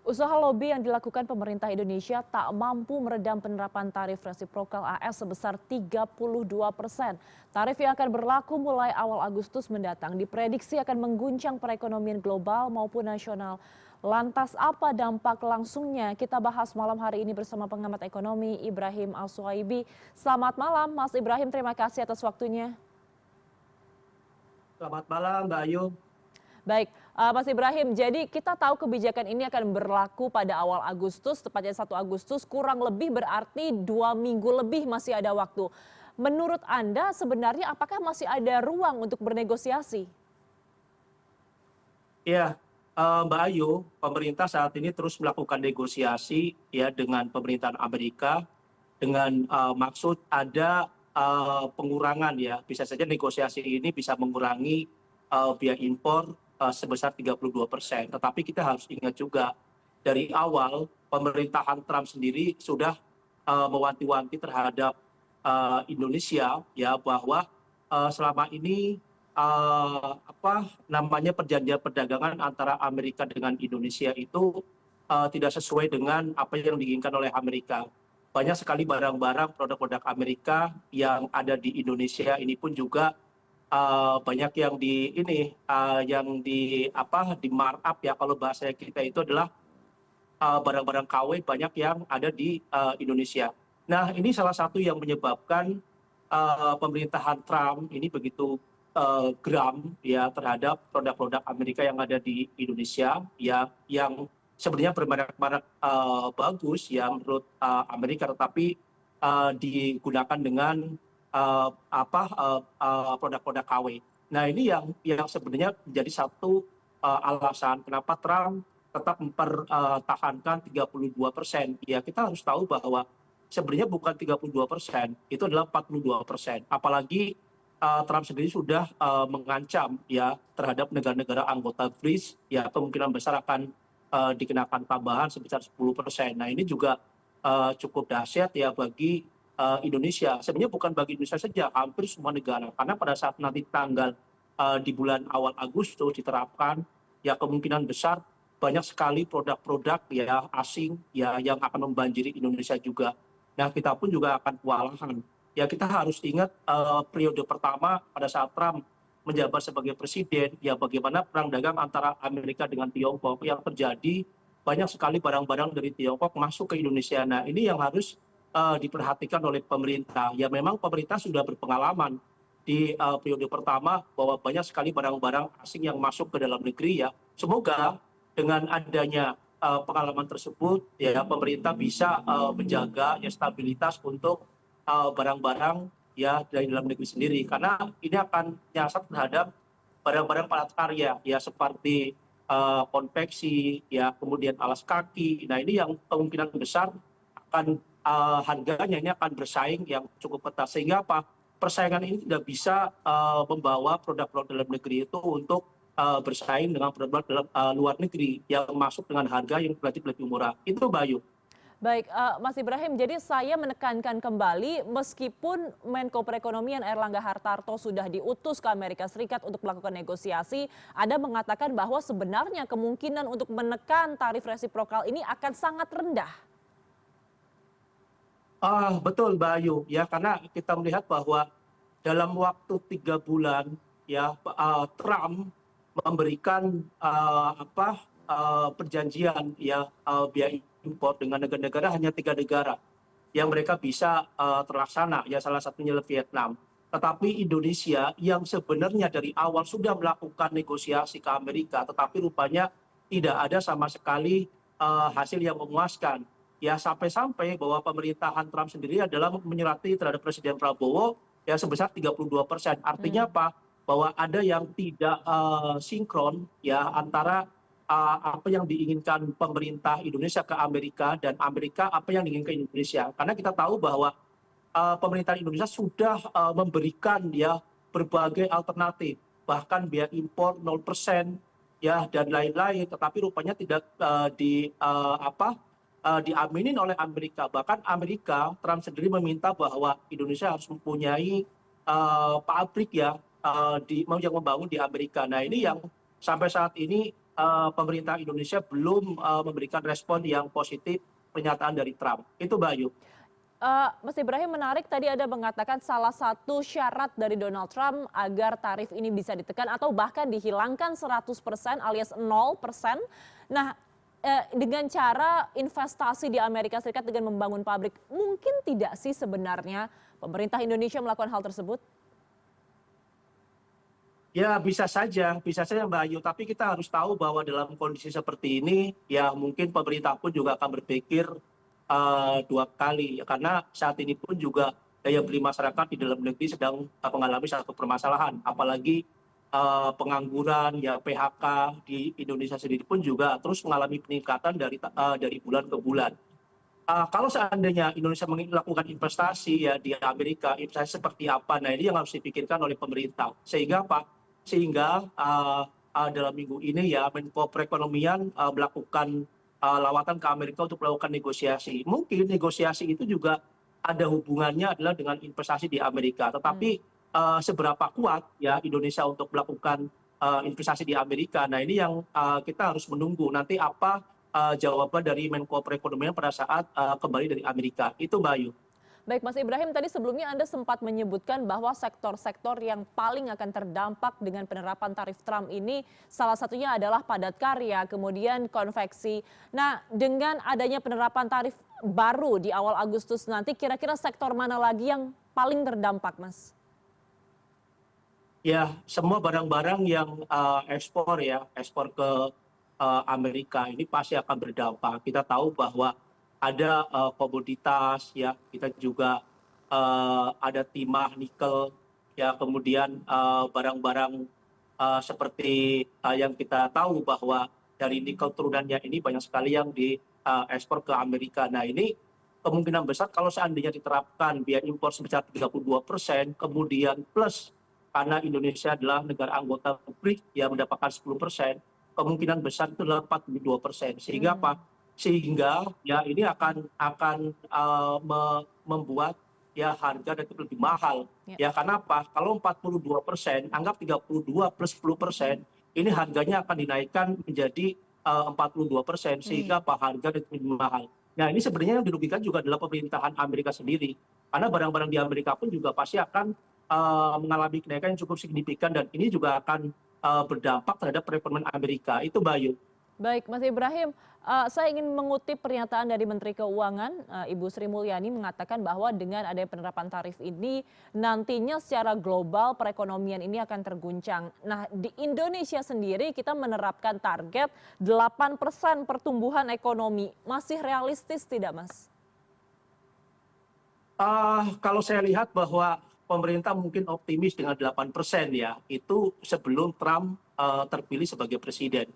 Usaha lobi yang dilakukan pemerintah Indonesia tak mampu meredam penerapan tarif resiprokal AS sebesar 32%. Tarif yang akan berlaku mulai awal Agustus mendatang diprediksi akan mengguncang perekonomian global maupun nasional. Lantas apa dampak langsungnya? Kita bahas malam hari ini bersama pengamat ekonomi Ibrahim Al-Suhaibi. Selamat malam Mas Ibrahim, terima kasih atas waktunya. Selamat malam, Mbak Ayu. Baik, Mas Ibrahim, jadi kita tahu kebijakan ini akan berlaku pada awal Agustus, tepatnya 1 Agustus, kurang lebih berarti 2 minggu lebih masih ada waktu. Menurut Anda sebenarnya apakah masih ada ruang untuk bernegosiasi? Ya, Mbak Ayu, pemerintah saat ini terus melakukan negosiasi ya dengan pemerintahan Amerika dengan maksud ada pengurangan ya. Bisa saja negosiasi ini bisa mengurangi biaya impor sebesar 32%. Tetapi kita harus ingat juga dari awal pemerintahan Trump sendiri sudah mewanti-wanti terhadap Indonesia ya bahwa selama ini apa namanya perjanjian perdagangan antara Amerika dengan Indonesia itu tidak sesuai dengan apa yang diinginkan oleh Amerika. Banyak sekali barang-barang produk-produk Amerika yang ada di Indonesia ini pun juga banyak yang di ini yang di apa di markup ya, kalau bahasa kita itu adalah barang-barang KW banyak yang ada di Indonesia. Nah, ini salah satu yang menyebabkan pemerintahan Trump ini begitu geram ya terhadap produk-produk Amerika yang ada di Indonesia ya, yang sebenarnya bermerek-merek bagus ya menurut Amerika, tetapi digunakan dengan produk-produk KW. Nah, ini yang sebenarnya menjadi satu alasan kenapa Trump tetap mempertahankan 32%. Ya, kita harus tahu bahwa sebenarnya bukan 32%, itu adalah 42%. Apalagi Trump sendiri sudah mengancam ya terhadap negara-negara anggota BRICS, ya kemungkinan besar akan dikenakan tambahan sebesar 10%. Nah, ini juga cukup dahsyat ya bagi Indonesia. Sebenarnya bukan bagi Indonesia saja, hampir semua negara. Karena pada saat nanti tanggal di bulan awal Agustus diterapkan, ya kemungkinan besar banyak sekali produk-produk ya asing ya yang akan membanjiri Indonesia juga. Nah, kita pun juga akan kewalahan. Ya, kita harus ingat periode pertama pada saat Trump menjabat sebagai presiden, ya bagaimana perang dagang antara Amerika dengan Tiongkok yang terjadi, banyak sekali barang-barang dari Tiongkok masuk ke Indonesia. Nah, ini yang harus diperhatikan oleh pemerintah. Ya, memang pemerintah sudah berpengalaman di periode pertama bahwa banyak sekali barang-barang asing yang masuk ke dalam negeri ya. Semoga dengan adanya pengalaman tersebut ya pemerintah bisa menjaga ya stabilitas untuk barang-barang ya dari dalam negeri sendiri, karena ini akan nyasar terhadap barang-barang padat karya ya seperti konveksi ya, kemudian alas kaki. Nah, ini yang kemungkinan besar akan harganya ini akan bersaing yang cukup ketat, sehingga apa persaingan ini tidak bisa membawa produk-produk dalam negeri itu untuk bersaing dengan produk dalam luar negeri yang masuk dengan harga yang relatif lebih murah. Itu Bayu. Baik, Mas Ibrahim, jadi saya menekankan kembali meskipun Menko Perekonomian Airlangga Hartarto sudah diutus ke Amerika Serikat untuk melakukan negosiasi, Anda mengatakan bahwa sebenarnya kemungkinan untuk menekan tarif resiprokal ini akan sangat rendah. Betul Bayu ya, karena kita melihat bahwa dalam waktu 3 bulan ya Trump memberikan perjanjian ya biaya impor dengan negara-negara, hanya 3 negara yang mereka bisa terlaksana ya, salah satunya Vietnam. Tetapi Indonesia yang sebenarnya dari awal sudah melakukan negosiasi ke Amerika, tetapi rupanya tidak ada sama sekali hasil yang memuaskan. Ya, sampai-sampai bahwa pemerintahan Trump sendiri adalah menyurati terhadap Presiden Prabowo ya sebesar 32%. Artinya apa? Bahwa ada yang tidak sinkron ya antara apa yang diinginkan pemerintah Indonesia ke Amerika dan Amerika apa yang diinginkan Indonesia. Karena kita tahu bahwa pemerintah Indonesia sudah memberikan ya berbagai alternatif, bahkan biaya impor 0% ya dan lain-lain, tetapi rupanya tidak diaminin oleh Amerika. Bahkan Amerika, Trump sendiri meminta bahwa Indonesia harus mempunyai pabrik ya yang membangun di Amerika. Nah, ini yang sampai saat ini pemerintah Indonesia belum memberikan respon yang positif pernyataan dari Trump. Itu Mbak Ayu. Mas Ibrahim, menarik tadi Anda mengatakan salah satu syarat dari Donald Trump agar tarif ini bisa ditekan atau bahkan dihilangkan 100% alias 0%. Nah, dengan cara investasi di Amerika Serikat dengan membangun pabrik, mungkin tidak sih sebenarnya pemerintah Indonesia melakukan hal tersebut? Ya bisa saja Mbak Ayu. Tapi kita harus tahu bahwa dalam kondisi seperti ini, ya mungkin pemerintah pun juga akan berpikir dua kali. Karena saat ini pun juga daya beli masyarakat di dalam negeri sedang mengalami satu permasalahan. Apalagi pengangguran, ya PHK di Indonesia sendiri pun juga terus mengalami peningkatan dari bulan ke bulan. Kalau seandainya Indonesia melakukan investasi ya di Amerika, investasi seperti apa? Nah ini yang harus dipikirkan oleh pemerintah. Sehingga apa? Sehingga dalam minggu ini ya Menko Perekonomian melakukan lawatan ke Amerika untuk melakukan negosiasi. Mungkin negosiasi itu juga ada hubungannya adalah dengan investasi di Amerika. Tetapi seberapa kuat ya Indonesia untuk melakukan investasi di Amerika? Nah ini yang kita harus menunggu nanti apa jawaban dari Menko Perekonomian pada saat kembali dari Amerika. Itu Mbak Ayu. Baik Mas Ibrahim, tadi sebelumnya Anda sempat menyebutkan bahwa sektor-sektor yang paling akan terdampak dengan penerapan tarif Trump ini salah satunya adalah padat karya, kemudian konveksi. Nah, dengan adanya penerapan tarif baru di awal Agustus nanti, kira-kira sektor mana lagi yang paling terdampak, Mas? Ya, semua barang-barang yang ekspor ke Amerika ini pasti akan berdampak. Kita tahu bahwa ada komoditas, ya kita juga ada timah, nikel, ya kemudian barang-barang seperti yang kita tahu bahwa dari nikel turunannya ini banyak sekali yang diekspor ke Amerika. Nah ini kemungkinan besar kalau seandainya diterapkan biaya impor sebesar 32%, kemudian plus karena Indonesia adalah negara anggota BRIC yang mendapatkan 10%, kemungkinan besar itu adalah 42%. Sehingga apa? Sehingga ya ini akan membuat ya harga dan lebih mahal. Ya karena apa? Kalau 42%, anggap 32 plus 10%, ini harganya akan dinaikkan menjadi 42%, sehingga apa? Harga dan lebih mahal. Nah ini sebenarnya yang dirugikan juga adalah pemerintahan Amerika sendiri. Karena barang-barang di Amerika pun juga pasti akan mengalami kenaikan yang cukup signifikan, dan ini juga akan berdampak terhadap perekonomian Amerika. Itu Mbak Ayu. Baik, Mas Ibrahim, saya ingin mengutip pernyataan dari Menteri Keuangan, Ibu Sri Mulyani mengatakan bahwa dengan adanya penerapan tarif ini, nantinya secara global perekonomian ini akan terguncang. Nah, di Indonesia sendiri kita menerapkan target 8% pertumbuhan ekonomi. Masih realistis tidak, Mas? Kalau saya lihat bahwa pemerintah mungkin optimis dengan 8% ya, itu sebelum Trump terpilih sebagai presiden.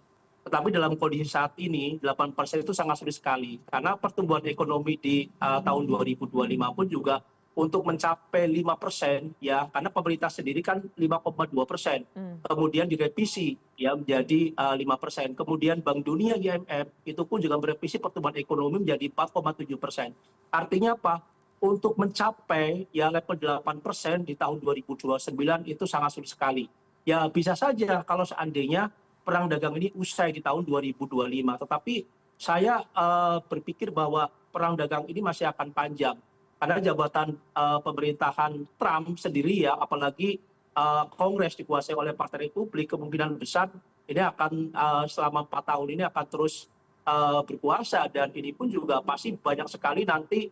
Tetapi dalam kondisi saat ini 8% itu sangat sulit sekali, karena pertumbuhan ekonomi di tahun 2025 pun juga untuk mencapai 5% ya, karena pemerintah sendiri kan 5,2%, kemudian direvisi ya menjadi 5%, kemudian Bank Dunia IMF itu pun juga merevisi pertumbuhan ekonomi menjadi 4,7%. Artinya apa? Untuk mencapai ya level 8% di tahun 2029 itu sangat sulit sekali. Ya bisa saja kalau seandainya perang dagang ini usai di tahun 2025. Tetapi saya berpikir bahwa perang dagang ini masih akan panjang. Karena jabatan pemerintahan Trump sendiri ya, apalagi Kongres dikuasai oleh Partai Republik, kemungkinan besar ini akan selama 4 tahun ini akan terus berkuasa. Dan ini pun juga pasti banyak sekali nanti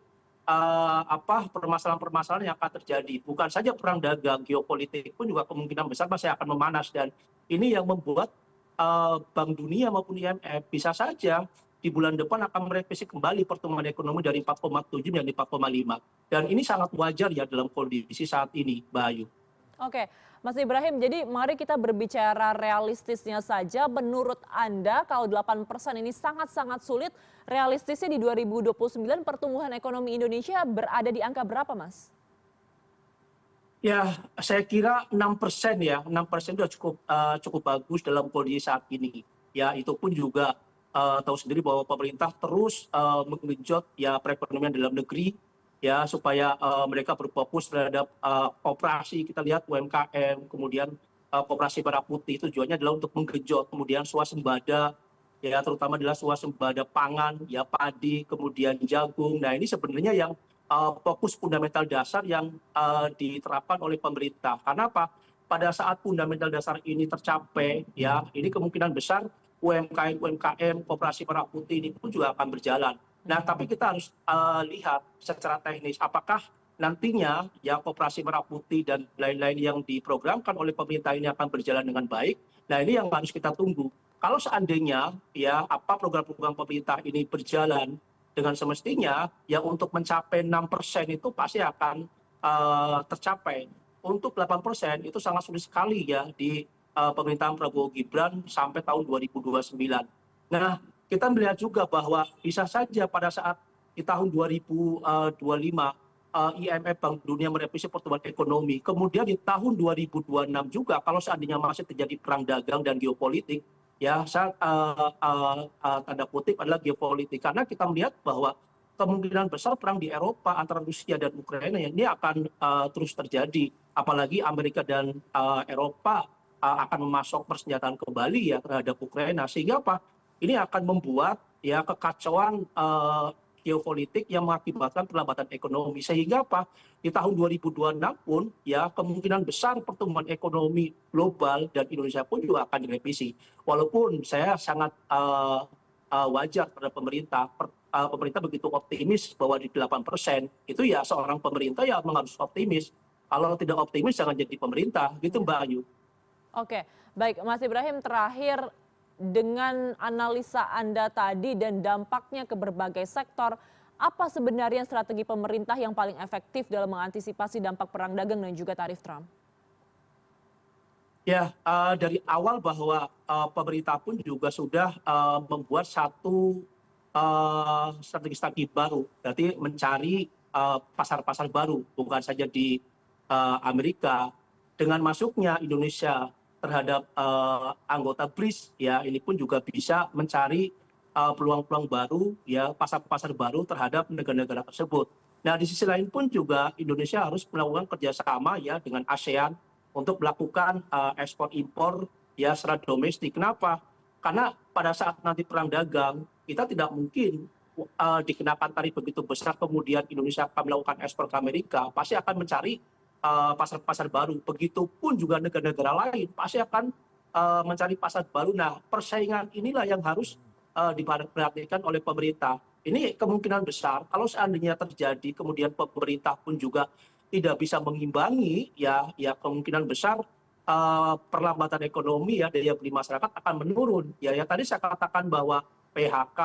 permasalahan-permasalahan yang akan terjadi. Bukan saja perang dagang, geopolitik pun juga kemungkinan besar masih akan memanas. Dan ini yang membuat Bank Dunia maupun IMF bisa saja di bulan depan akan merevisi kembali pertumbuhan ekonomi dari 4,7 menjadi 4,5. Dan ini sangat wajar ya dalam kondisi saat ini, Mbak Ayu. Oke, Mas Ibrahim, jadi mari kita berbicara realistisnya saja. Menurut Anda kalau 8% ini sangat-sangat sulit, realistisnya di 2029 pertumbuhan ekonomi Indonesia berada di angka berapa, Mas? Ya, saya kira 6% ya, 6% sudah cukup bagus dalam kondisi saat ini. Ya, itu pun juga tahu sendiri bahwa pemerintah terus menggenjot ya perekonomian dalam negeri ya supaya mereka berfokus terhadap operasi. Kita lihat UMKM, kemudian koperasi merah putih tujuannya adalah untuk menggenjot kemudian swasembada, ya terutama adalah swasembada pangan, ya padi, kemudian jagung. Nah ini sebenarnya yang fokus fundamental dasar yang diterapkan oleh pemerintah. Karena apa? Pada saat fundamental dasar ini tercapai, ya ini kemungkinan besar UMKM koperasi merah putih ini pun juga akan berjalan. Nah, tapi kita harus lihat secara teknis apakah nantinya ya koperasi merah putih dan lain-lain yang diprogramkan oleh pemerintah ini akan berjalan dengan baik. Nah, ini yang harus kita tunggu. Kalau seandainya ya apa program-program pemerintah ini berjalan dengan semestinya, ya untuk mencapai 6% itu pasti akan tercapai. Untuk 8% itu sangat sulit sekali ya di pemerintahan Prabowo Gibran sampai tahun 2029. Nah, kita melihat juga bahwa bisa saja pada saat di tahun 2025 IMF Bank Dunia merevisi pertumbuhan ekonomi. Kemudian di tahun 2026 juga kalau seandainya masih terjadi perang dagang dan geopolitik, ya saya tanda kutip adalah geopolitik karena kita melihat bahwa kemungkinan besar perang di Eropa antara Rusia dan Ukraina ini akan terus terjadi. Apalagi Amerika dan Eropa akan memasok persenjataan kembali ya terhadap Ukraina sehingga apa? Ini akan membuat ya kekacauan geopolitik yang mengakibatkan perlambatan ekonomi sehingga apa di tahun 2026 pun ya kemungkinan besar pertumbuhan ekonomi global dan Indonesia pun juga akan direvisi walaupun saya sangat wajar pada pemerintah pemerintah begitu optimis bahwa di 8% itu ya seorang pemerintah ya memang harus optimis kalau tidak optimis jangan jadi pemerintah gitu Mbak Ayu. Oke, baik Mas Ibrahim, terakhir dengan analisa Anda tadi dan dampaknya ke berbagai sektor, apa sebenarnya strategi pemerintah yang paling efektif dalam mengantisipasi dampak perang dagang dan juga tarif Trump? Ya, dari awal bahwa pemerintah pun juga sudah membuat satu strategi-strategi baru, berarti mencari pasar-pasar baru, bukan saja di Amerika. Dengan masuknya Indonesia terhadap anggota BRICS, ya ini pun juga bisa mencari peluang-peluang baru, ya pasar-pasar baru terhadap negara-negara tersebut. Nah, di sisi lain pun juga Indonesia harus melakukan kerjasama ya dengan ASEAN untuk melakukan ekspor impor ya secara domestik. Kenapa? Karena pada saat nanti perang dagang kita tidak mungkin dikenakan tarif begitu besar kemudian Indonesia akan melakukan ekspor ke Amerika, pasti akan mencari pasar-pasar baru. Begitupun juga negara-negara lain pasti akan mencari pasar baru. Nah, persaingan inilah yang harus diperhatikan oleh pemerintah. Ini kemungkinan besar kalau seandainya terjadi kemudian pemerintah pun juga tidak bisa mengimbangi ya kemungkinan besar perlambatan ekonomi ya daya beli masyarakat akan menurun. Ya yang tadi saya katakan bahwa PHK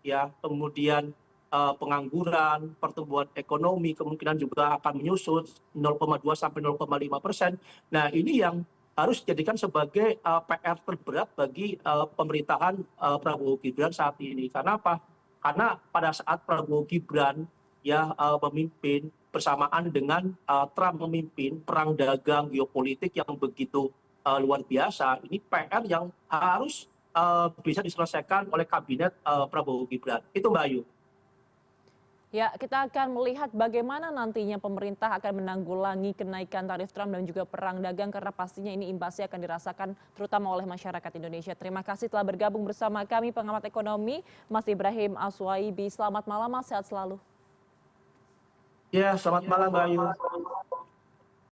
ya kemudian pengangguran, pertumbuhan ekonomi kemungkinan juga akan menyusut 0,2 sampai 0,5%. Nah ini yang harus dijadikan sebagai PR terberat bagi pemerintahan Prabowo Gibran saat ini. Karena apa? Karena pada saat Prabowo Gibran ya memimpin bersamaan dengan Trump memimpin perang dagang geopolitik yang begitu luar biasa, ini PR yang harus bisa diselesaikan oleh kabinet Prabowo Gibran. Itu Mbak Ayu. Ya, kita akan melihat bagaimana nantinya pemerintah akan menanggulangi kenaikan tarif Trump dan juga perang dagang karena pastinya ini imbasnya akan dirasakan terutama oleh masyarakat Indonesia. Terima kasih telah bergabung bersama kami pengamat ekonomi Mas Ibrahim Aswaibi. Selamat malam Mas, sehat selalu. Ya, selamat malam Mbak Ayu.